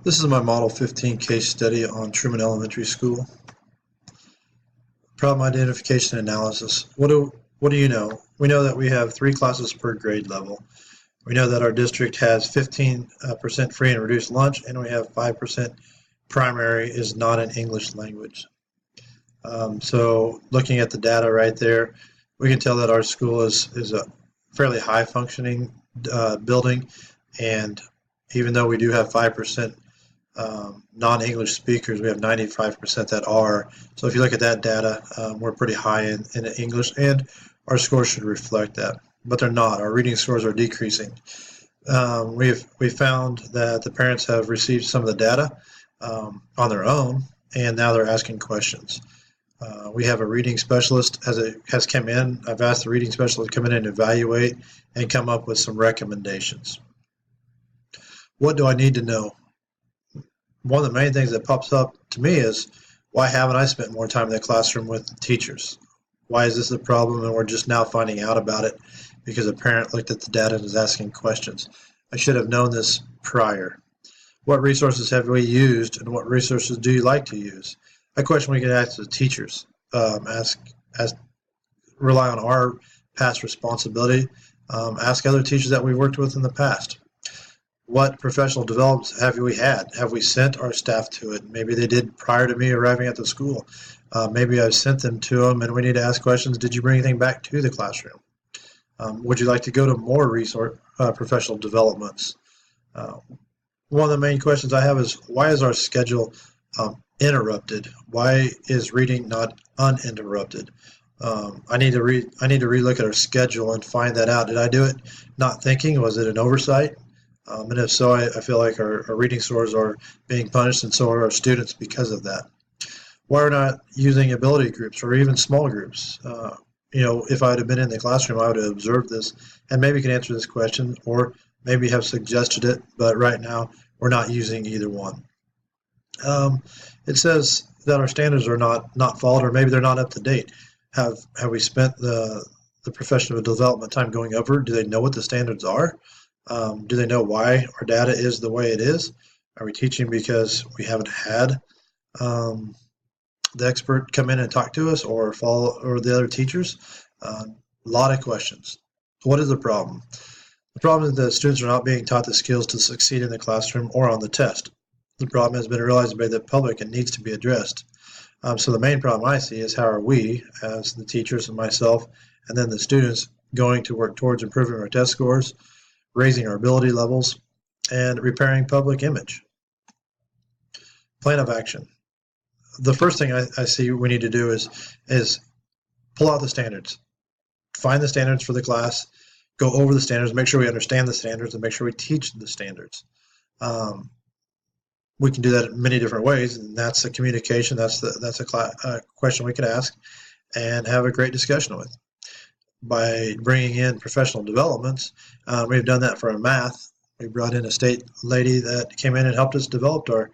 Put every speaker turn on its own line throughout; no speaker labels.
This is my Model 15 case study on Truman Elementary School. Problem identification analysis. What do you know? We know that we have 3 classes per grade level. We know that our district has 15% free and reduced lunch, and we have 5% primary is not an English language. So looking at the data right there, we can tell that our school is a fairly high functioning building, and even though we do have 5% non-English speakers, we have 95% that are. So if you look at that data, we're pretty high in English, and our scores should reflect that. But they're not. Our reading scores are decreasing. We found that the parents have received some of the data on their own, and now they're asking questions. We have a reading specialist has come in. I've asked the reading specialist to come in and evaluate and come up with some recommendations. What do I need to know? One of the main things that pops up to me is, why haven't I spent more time in the classroom with teachers? Why is this a problem and we're just now finding out about it because a parent looked at the data and is asking questions? I should have known this prior. What resources have we used and what resources do you like to use? A question we can ask the teachers. Rely on our past responsibility. Ask other teachers that we've worked with in the past. What professional developments have we had? Have we sent our staff to it? Maybe they did prior to me arriving at the school. Maybe I've sent them to them and we need to ask questions. Did you bring anything back to the classroom? Would you like to go to more professional developments? One of the main questions I have is, why is our schedule interrupted? Why is reading not uninterrupted? I need to relook at our schedule and find that out. Did I do it not thinking? Was it an oversight? And if so, I feel like our reading scores are being punished, and so are our students because of that. Why are we not using ability groups or even small groups? If I had been in the classroom, I would have observed this and maybe can answer this question, or maybe have suggested it, but right now we're not using either one. It says that our standards are not followed, or maybe they're not up to date. Have we spent the professional development time going over? Do they know what the standards are? Do they know why our data is the way it is? Are we teaching because we haven't had the expert come in and talk to us, or the other teachers? A lot of questions. What is the problem? The problem is that students are not being taught the skills to succeed in the classroom or on the test. The problem has been realized by the public and needs to be addressed. So the main problem I see is, how are we, as the teachers and myself, and then the students, going to work towards improving our test scores, raising our ability levels, and repairing public image. Plan of action. The first thing I see we need to do is pull out the standards. Find the standards for the class, go over the standards, make sure we understand the standards, and make sure we teach the standards. We can do that in many different ways, and that's the communication. That's a question we could ask and have a great discussion with. By bringing in professional developments, we've done that for our math. We brought in a state lady that came in and helped us develop our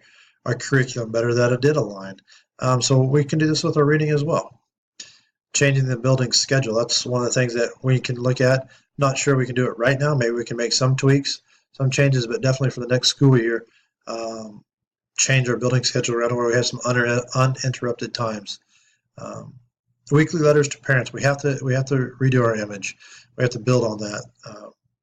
curriculum better, that it did align. So we can do this with our reading as well. Changing the building schedule, that's one of the things that we can look at. Not sure we can do it right now. Maybe we can make some tweaks, some changes, but definitely for the next school year, change our building schedule around where we have some uninterrupted times. Weekly letters to parents. We have to redo our image. We have to build on that.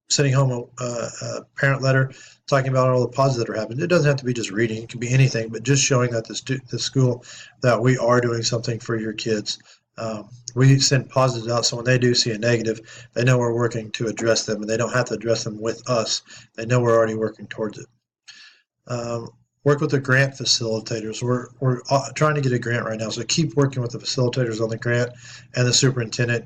Sending home a parent letter talking about all the positives that are happening. It doesn't have to be just reading. It can be anything, but just showing that the school, that we are doing something for your kids. We send positives out, so when they do see a negative, they know we're working to address them, and they don't have to address them with us. They know we're already working towards it. Work with the grant facilitators. We're trying to get a grant right now, so keep working with the facilitators on the grant and the superintendent,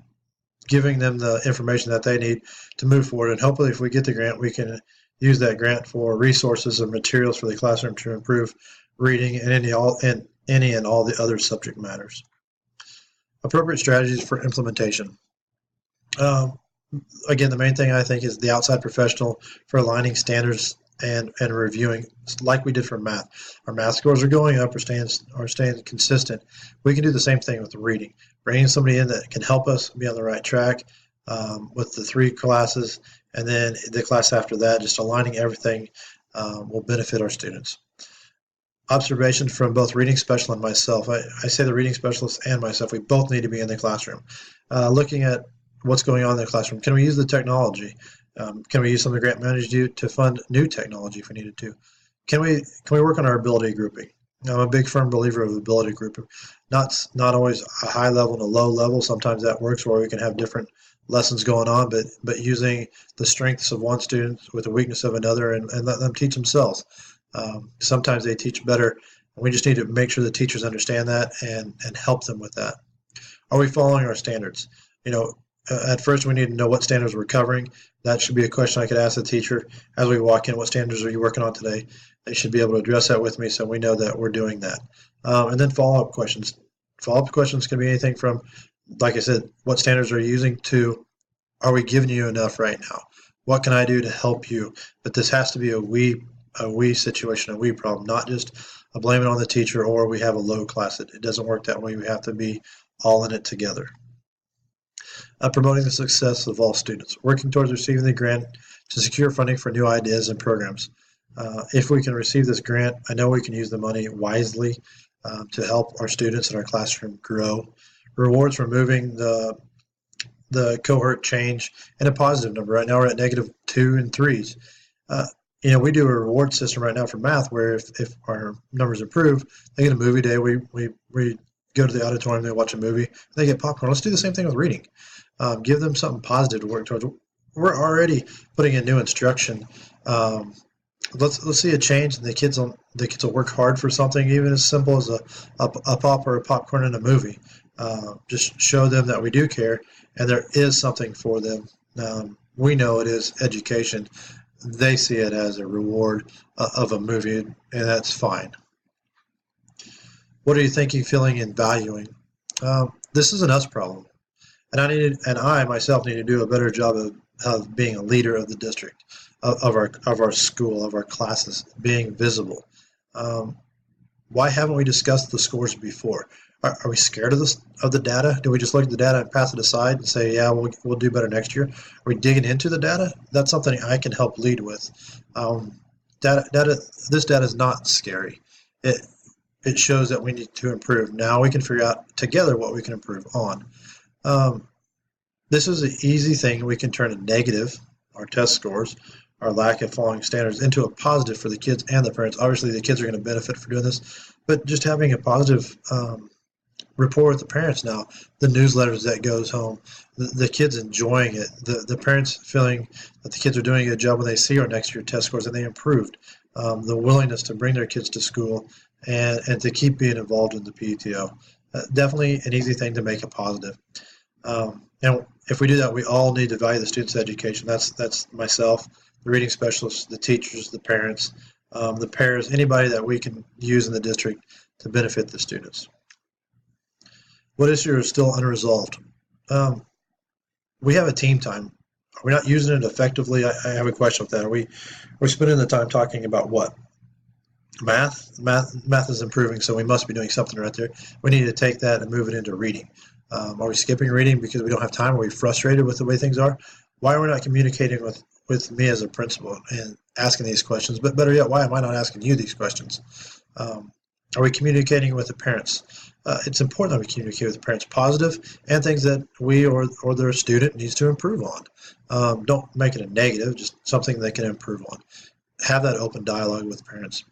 giving them the information that they need to move forward. And hopefully, if we get the grant, we can use that grant for resources and materials for the classroom to improve reading and any and all the other subject matters. Appropriate strategies for implementation. Again, the main thing I think is the outside professional for aligning standards and reviewing, like we did for math. Our math scores are going up or staying consistent. We can do the same thing with the reading. Bringing somebody in that can help us be on the right track with the 3 classes, and then the class after that, just aligning everything will benefit our students. Observations from both reading specialist and myself. I say the reading specialist and myself, we both need to be in the classroom. Looking at what's going on in the classroom. Can we use the technology? Can we use some of the grant managers do to fund new technology if we needed to? Can we work on our ability grouping? I'm a big firm believer of ability grouping. Not always a high level and a low level. Sometimes that works where we can have different lessons going on, but using the strengths of one student with the weakness of another and let them teach themselves. Sometimes they teach better. We just need to make sure the teachers understand that and help them with that. Are we following our standards? At first we need to know what standards we're covering. That should be a question I could ask the teacher as we walk in. What standards are you working on today? They should be able to address that with me so we know that we're doing that. And then follow-up questions. Follow-up questions can be anything from, like I said, what standards are you using to, are we giving you enough right now? What can I do to help you? But this has to be a we situation, a we problem, not just a blame it on the teacher or we have a low class. It doesn't work that way. We have to be all in it together. Promoting the success of all students, working towards receiving the grant to secure funding for new ideas and programs. If we can receive this grant, I know we can use the money wisely to help our students in our classroom grow. Rewards for moving the cohort change in a positive number. Right now we're at -2 and 3s. We do a reward system right now for math where if our numbers improve, they get a movie day. We go to the auditorium, they watch a movie, they get popcorn. Let's do the same thing with reading. Give them something positive to work towards. We're already putting in new instruction. Let's see a change, and the kids will work hard for something, even as simple as a pop or a popcorn in a movie. Just show them that we do care, and there is something for them. We know it is education. They see it as a reward of a movie, and that's fine. What are you thinking, feeling, and valuing? This is an us problem, and I myself need to do a better job of being a leader of the district, of our school, of our classes, being visible. Why haven't we discussed the scores before? Are we scared of the data? Do we just look at the data and pass it aside and say, yeah, we'll do better next year? Are we digging into the data? That's something I can help lead with. This data is not scary. It shows that we need to improve. Now we can figure out together what we can improve on. This is an easy thing. We can turn a negative, our test scores, our lack of following standards, into a positive for the kids and the parents. Obviously, the kids are going to benefit for doing this, but just having a positive rapport with the parents now, the newsletters that goes home, the kids enjoying it, the parents feeling that the kids are doing a good job when they see our next year test scores and they improved, the willingness to bring their kids to school and to keep being involved in the PTO. Definitely an easy thing to make a positive. And if we do that, we all need to value the students' education. That's myself, the reading specialists, the teachers, the parents, the pairs, anybody that we can use in the district to benefit the students. What issues are still unresolved? We have a team time. Are we not using it effectively? I have a question with that. We're spending the time talking about what? Math is improving, so we must be doing something right there. We need to take that and move it into reading. Are we skipping reading because we don't have time? Are we frustrated with the way things are? Why are we not communicating with me as a principal and asking these questions? But better yet, why am I not asking you these questions? Are we communicating with the parents? It's important that we communicate with the parents positive and things that we or their student needs to improve on. Don't make it a negative, just something they can improve on. Have that open dialogue with parents.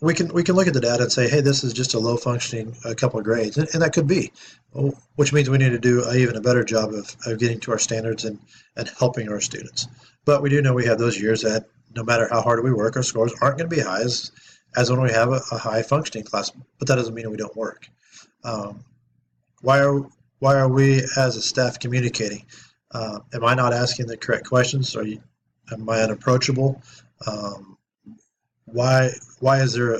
We can look at the data and say, hey, this is just a low functioning couple of grades, and that could be, which means we need to do even a better job of getting to our standards and helping our students. But we do know we have those years that no matter how hard we work, our scores aren't going to be high as when we have a high functioning class, but that doesn't mean we don't work. Why are we as a staff communicating? Am I not asking the correct questions? Am I unapproachable? Why is there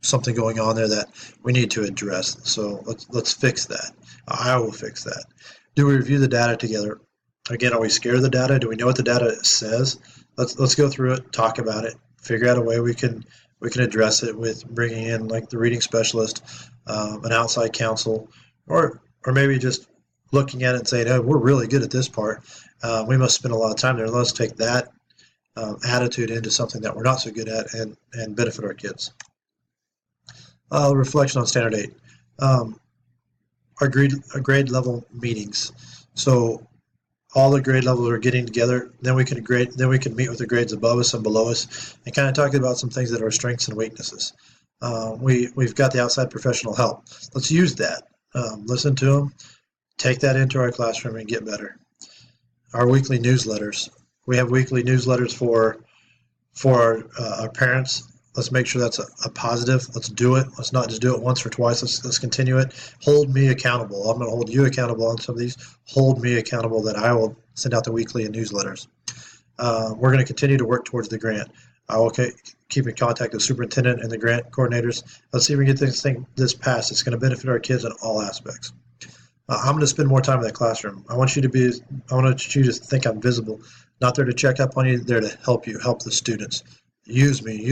something going on there that we need to address? So let's fix that. I will fix that. Do we review the data together? Again, are we scared of the data? Do we know what the data says? Let's go through it, talk about it, figure out a way we can address it with bringing in like the reading specialist, an outside counsel, or maybe just looking at it and saying, oh, we're really good at this part. We must spend a lot of time there. Let's take that attitude into something that we're not so good at and benefit our kids. Reflection on Standard 8. Our grade level meetings. So all the grade levels are getting together. Then we can meet with the grades above us and below us, and kind of talk about some things that are strengths and weaknesses. We've got the outside professional help. Let's use that. Listen to them, take that into our classroom, and get better. Our weekly newsletters. We have weekly newsletters for our parents. Let's make sure that's a positive. Let's do it. Let's not just do it once or twice. Let's continue it. Hold me accountable. I'm going to hold you accountable on some of these. Hold me accountable that I will send out the weekly newsletters. We're going to continue to work towards the grant. I will keep in contact with the superintendent and the grant coordinators. Let's see if we can get this passed. It's going to benefit our kids in all aspects. I'm going to spend more time in that classroom. I want you to think I'm visible, not there to check up on you, there to help you, help the students. Use me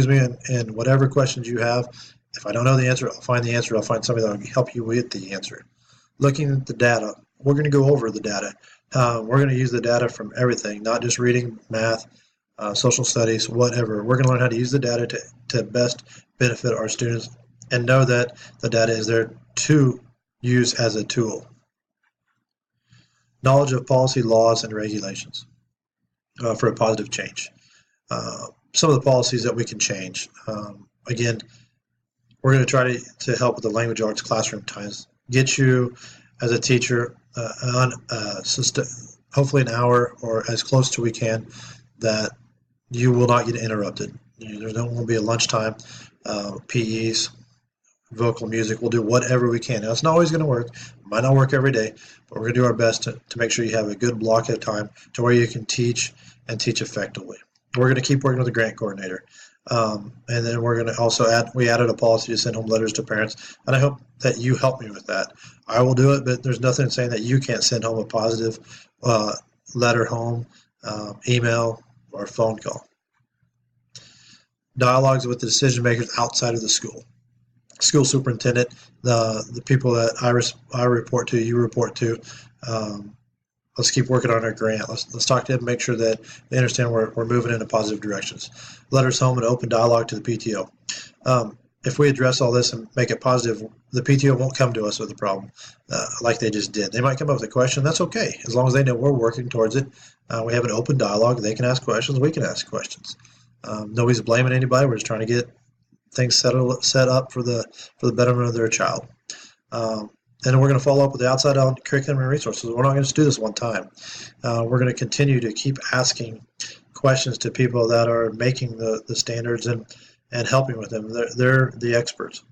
in whatever questions you have. If I don't know the answer, I'll find the answer. I'll find somebody that will help you with the answer. Looking at the data, we're going to go over the data. We're going to use the data from everything, not just reading, math, social studies, whatever. We're going to learn how to use the data to best benefit our students and know that the data is there to use as a tool. Knowledge of policy, laws, and regulations for a positive change. Some of the policies that we can change. Again, we're going to try to help with the language arts classroom times. Get you as a teacher on hopefully an hour or as close to we can that you will not get interrupted. There won't be a lunchtime, PEs, vocal music. We'll do whatever we can. Now, it's not always going to work. It might not work every day, but we're going to do our best to make sure you have a good block of time to where you can teach and teach effectively. We're going to keep working with the grant coordinator. And then we're going to also we added a policy to send home letters to parents, and I hope that you help me with that. I will do it, but there's nothing saying that you can't send home a positive letter home, email, or phone call. Dialogues with the decision makers outside of the school. School superintendent, the people that I report to, you report to. Let's keep working on our grant. Let's talk to them, make sure that they understand we're moving in positive directions. Letters home and open dialogue to the PTO. If we address all this and make it positive, the PTO won't come to us with a problem like they just did. They might come up with a question. That's okay, as long as they know we're working towards it. We have an open dialogue. They can ask questions. We can ask questions. Nobody's blaming anybody. We're just trying to get things set up for the betterment of their child. And we're going to follow up with the outside curriculum and resources. We're not going to just do this one time. We're going to continue to keep asking questions to people that are making the standards and helping with them. They're the experts.